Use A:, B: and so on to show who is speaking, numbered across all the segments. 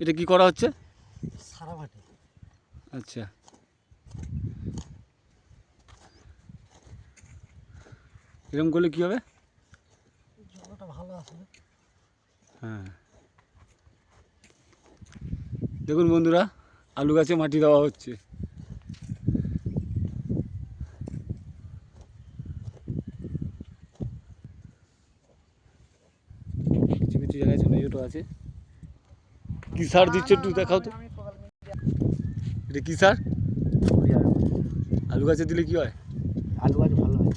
A: এটা কি করা হচ্ছে?
B: সারা ভাটে।
A: আচ্ছা, এরকম করলে কি হবে?
B: জলটা ভালো আসবে।
A: হ্যাঁ, দেখুন বন্ধুরা, আলু গাছে মাটি দেওয়া হচ্ছে। কিছু কিছু জায়গায় ছোটো ছোটো আছে। কি সার দিচ্ছে একটু দেখাও তো। এটা কি সার? আলু গাছে দিলে কি হয়?
B: আলু গাছ ভালো হয়।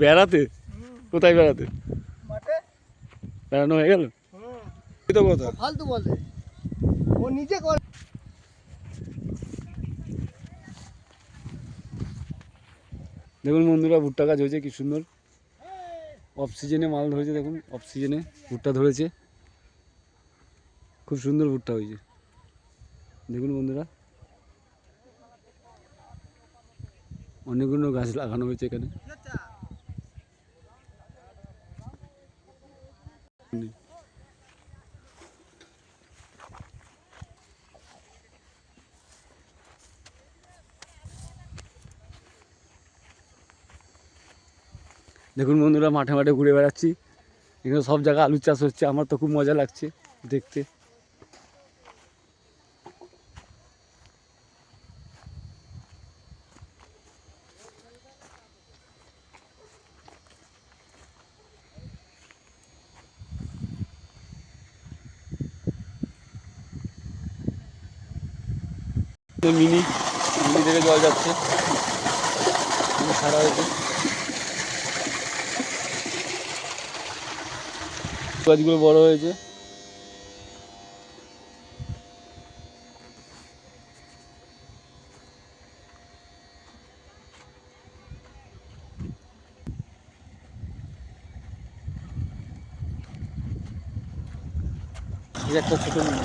A: বেড়াতে? কোথায় বেড়াতে? বেড়ানো হয়ে গেল? তো কথা
B: ফালতু বলে, ও নিজে করে।
A: দেখুন বন্ধুরা, ভুট্টা গাছ হয়েছে কি সুন্দর। অফ সিজনে মাল ধরেছে, দেখুন অফ সিজনে ভুট্টা ধরেছে, খুব সুন্দর ভুট্টা হয়েছে। দেখুন বন্ধুরা, অনেকগুলো গাছ লাগানো হয়েছে এখানে। দেখুন বন্ধুরা, মাঠে মাঠে ঘুরে বেড়াচ্ছি, এখানে সব জায়গায় আলু চাষ হচ্ছে। আমার তো খুব মজা লাগছে দেখতে। মিনি মিনি থেকে জল যাচ্ছে, সারা হয়েছে। গাছগুলো বড় হয়েছে। একটা ছোট মিনি।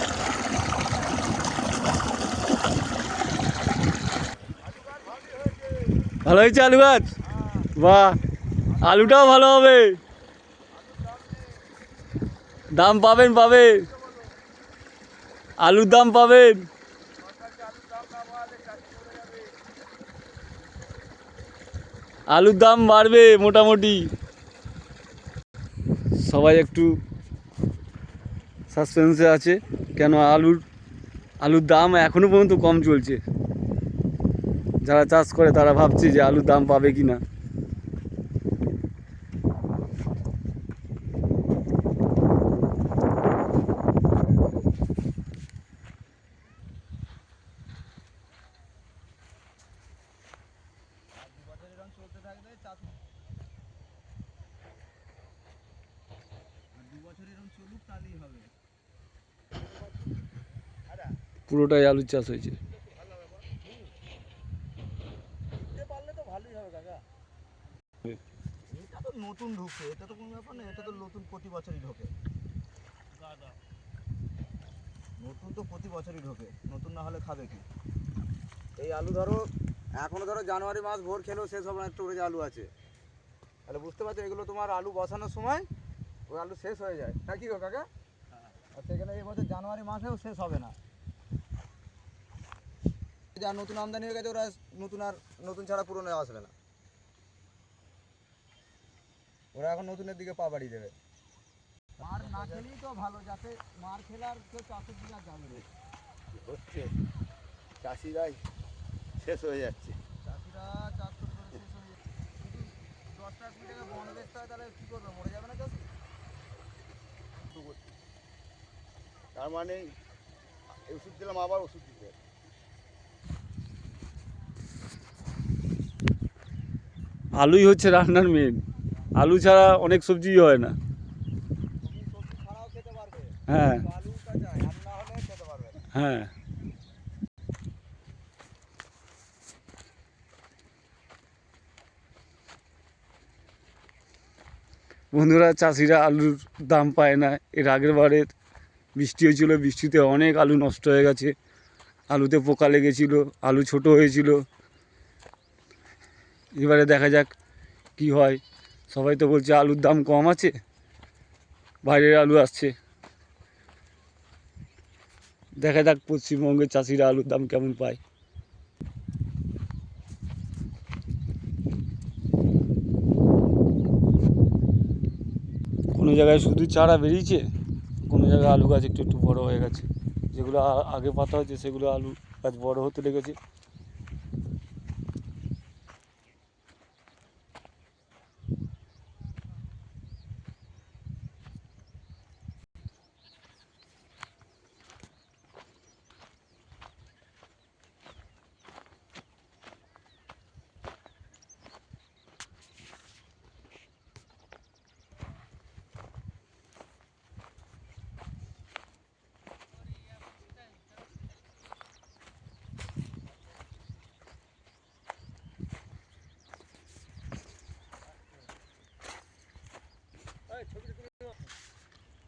A: ভালো হয়েছে আলু গাছ? বাহ, আলুটাও ভালো হবে। দাম পাবেন, পাবেন, আলুর দাম পাবেন। আলুর দাম বাড়বে মোটামুটি। সবাই একটু সাসপেন্সে আছে, কেন আলুর দাম এখনও পর্যন্ত কম চলছে। যারা চাষ করে তারা ভাবছে যে আলুর দাম পাবে কি না। পুরোটাই আলুর চাষ হয়েছে।
B: এটা তো নতুন ঢুকে, এটা তো কোনো ব্যাপার না, এটা তো নতুন প্রতি বছরই ঢোকে। নতুন তো প্রতি বছরই ঢোকে, নতুন না হলে খাবে কি? এই আলু ধরো এখনো ধরো জানুয়ারি মাস ভোর খেলেও শেষ হবে না, স্টোরেজ আলু আছে। তাহলে বুঝতে পারছো, এগুলো তোমার আলু বসানোর সময় ওই আলু শেষ হয়ে যায়, না কি গো কাকা? আর সেখানে এই বছর জানুয়ারি মাসেও শেষ হবে না। যা নতুন আমদানি হয়ে গেছে, ওরা নতুন ছাড়া পুরনো আসবে না। ওরা এখন নতুনের দিকে পা বাড়িয়ে দেবে। মার না খেলেই তো ভালো, যাতে মার খেলে আর কেউ চাষের দিকে আর যাবে না। হচ্ছে চাষিরাই শেষ হয়ে যাচ্ছে। চাষিরা চাষ করে করে শেষ হয়ে যাচ্ছে। যদি 10 টাকা 20 টাকা বন বেচতে হয়, তাহলে কী করবে? মরে যাবে না চাষি? তার মানে ওষুধ দিলাম, আবার ওষুধ দিতে হবে।
A: আলুই হচ্ছে রান্নার মেন, আলু ছাড়া অনেক সবজিই হয় না।
B: তুমি সবজি ছাড়াও খেতে পারবে,
A: হ্যাঁ
B: আলুটা চাই, আলু না হলে খেতে পারবে না।
A: হ্যাঁ, বন্ধুরা, চাষিরা আলুর দাম পায় না। এর আগের বারে বৃষ্টি হয়েছিল, বৃষ্টিতে অনেক আলু নষ্ট হয়ে গেছে, আলুতে পোকা লেগেছিল, আলু ছোট হয়েছিল। এবারে দেখা যাক কি হয়। সবাই তো বলছে আলুর দাম কম আছে, বাইরের আলু আসছে। দেখা যাক পশ্চিমবঙ্গের চাষিরা আলুর দাম কেমন পায়। কোনো জায়গায় শুধু চারা বেরিয়েছে, কোনো জায়গায় আলু গাছ একটু একটু বড় হয়ে গেছে। যেগুলো আগে পাতা হয়েছে সেগুলো আলু গাছ বড় হতে লেগেছে।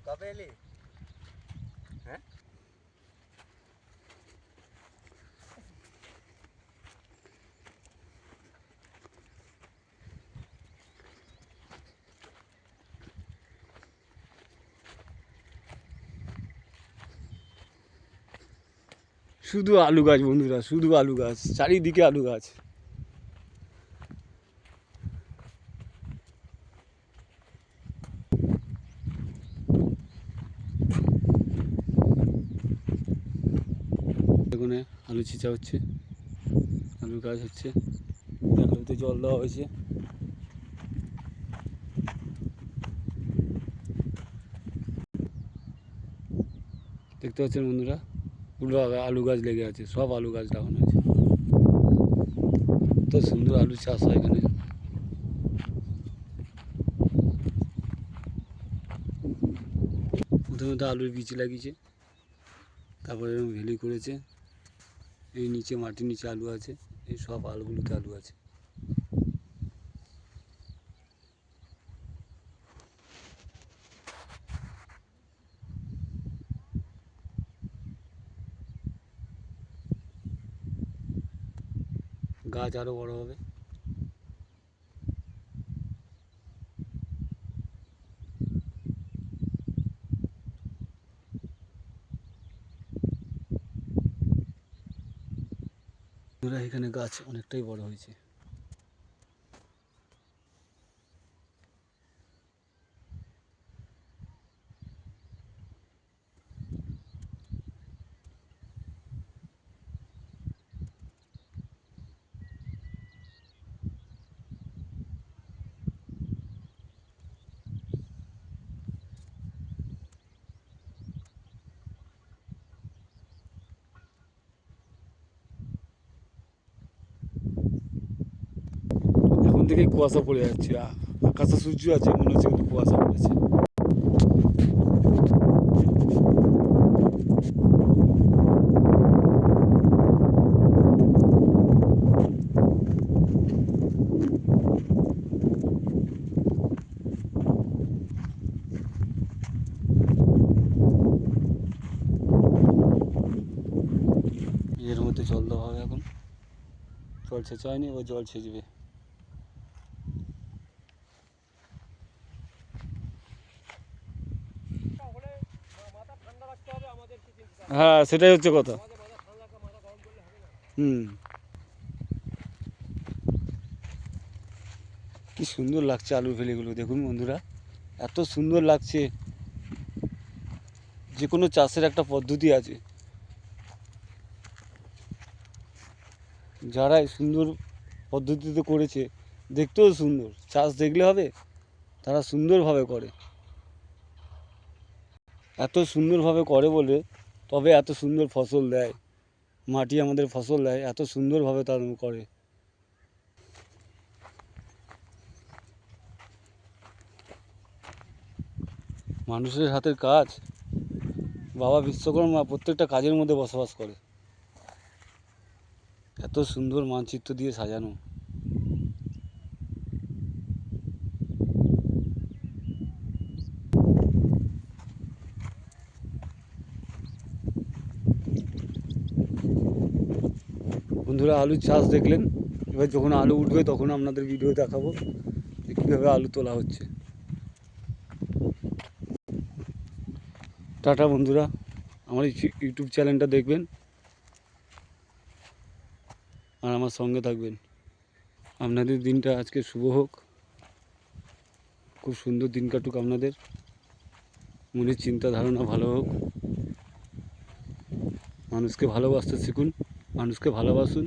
B: কবে এলি? হ্যাঁ,
A: শুধু আলু গাছ বন্ধুরা, শুধু আলু গাছ, চারিদিকে আলু গাছ। এখানে আলু ছিঁচা হচ্ছে, আলু গাছ হচ্ছে, আলুতে জল দেওয়া হয়েছে। দেখতে পাচ্ছেন বন্ধুরা, পুরো আলু গাছ লেগে আছে, সব আলু গাছ লাগানো আছে। তো সুন্দর আলু চাষ হয় এখানে। প্রথমে তো আলুর বীজ লাগিয়েছে, তারপরে এরকম ভেলি করেছে। এই নিচে মাটির নিচে আলু আছে, এই সব আলুগুলোতে আলু আছে। গাছ আরও বড় হবে। এখানে গাছ অনেকটাই বড় হয়েছে। এখন থেকেই কুয়াশা পড়ে যাচ্ছে, আকাশে সূর্য আছে, মনে হচ্ছে কিন্তু কুয়াশা পড়েছে। এর মধ্যে জল দেওয়া হবে এখন, জল ছেঁচা হয়নি, এবার জল ছেঁচবে। হ্যাঁ, সেটাই হচ্ছে কথা। হুম, কি সুন্দর লাগছে আলুর ফেলিগুলো, দেখুন বন্ধুরা, এত সুন্দর লাগছে। যে কোনো চাষের একটা পদ্ধতি আছে, যারা এই সুন্দর পদ্ধতিতে করেছে, দেখতেও সুন্দর। চাষ দেখলে হবে, তারা সুন্দরভাবে করে, এত সুন্দরভাবে করে বলে তবে এত সুন্দর ফসল দেয়। মাটি আমাদের ফসল দেয়, এত সুন্দরভাবে তারা করে। মানুষের হাতের কাজ, বাবা বিশ্বকর্মা প্রত্যেকটা কাজের মধ্যে বসবাস করে। এত সুন্দর মানচিত্র দিয়ে সাজানো। বন্ধুরা, আলুর চাষ দেখলেন, এবার যখন আলু উঠবে তখন আপনাদের ভিডিও দেখাবো যে কীভাবে আলু তোলা হচ্ছে। টাটা বন্ধুরা, আমার এই ইউটিউব চ্যানেলটা দেখবেন আর আমার সঙ্গে থাকবেন। আপনাদের দিনটা আজকে শুভ হোক, খুব সুন্দর দিন কাটুক আপনাদের, মনের চিন্তা ধারণা ভালো হোক, মানুষকে ভালোবাসতে শিখুন, মানুষকে ভালোবাসুন।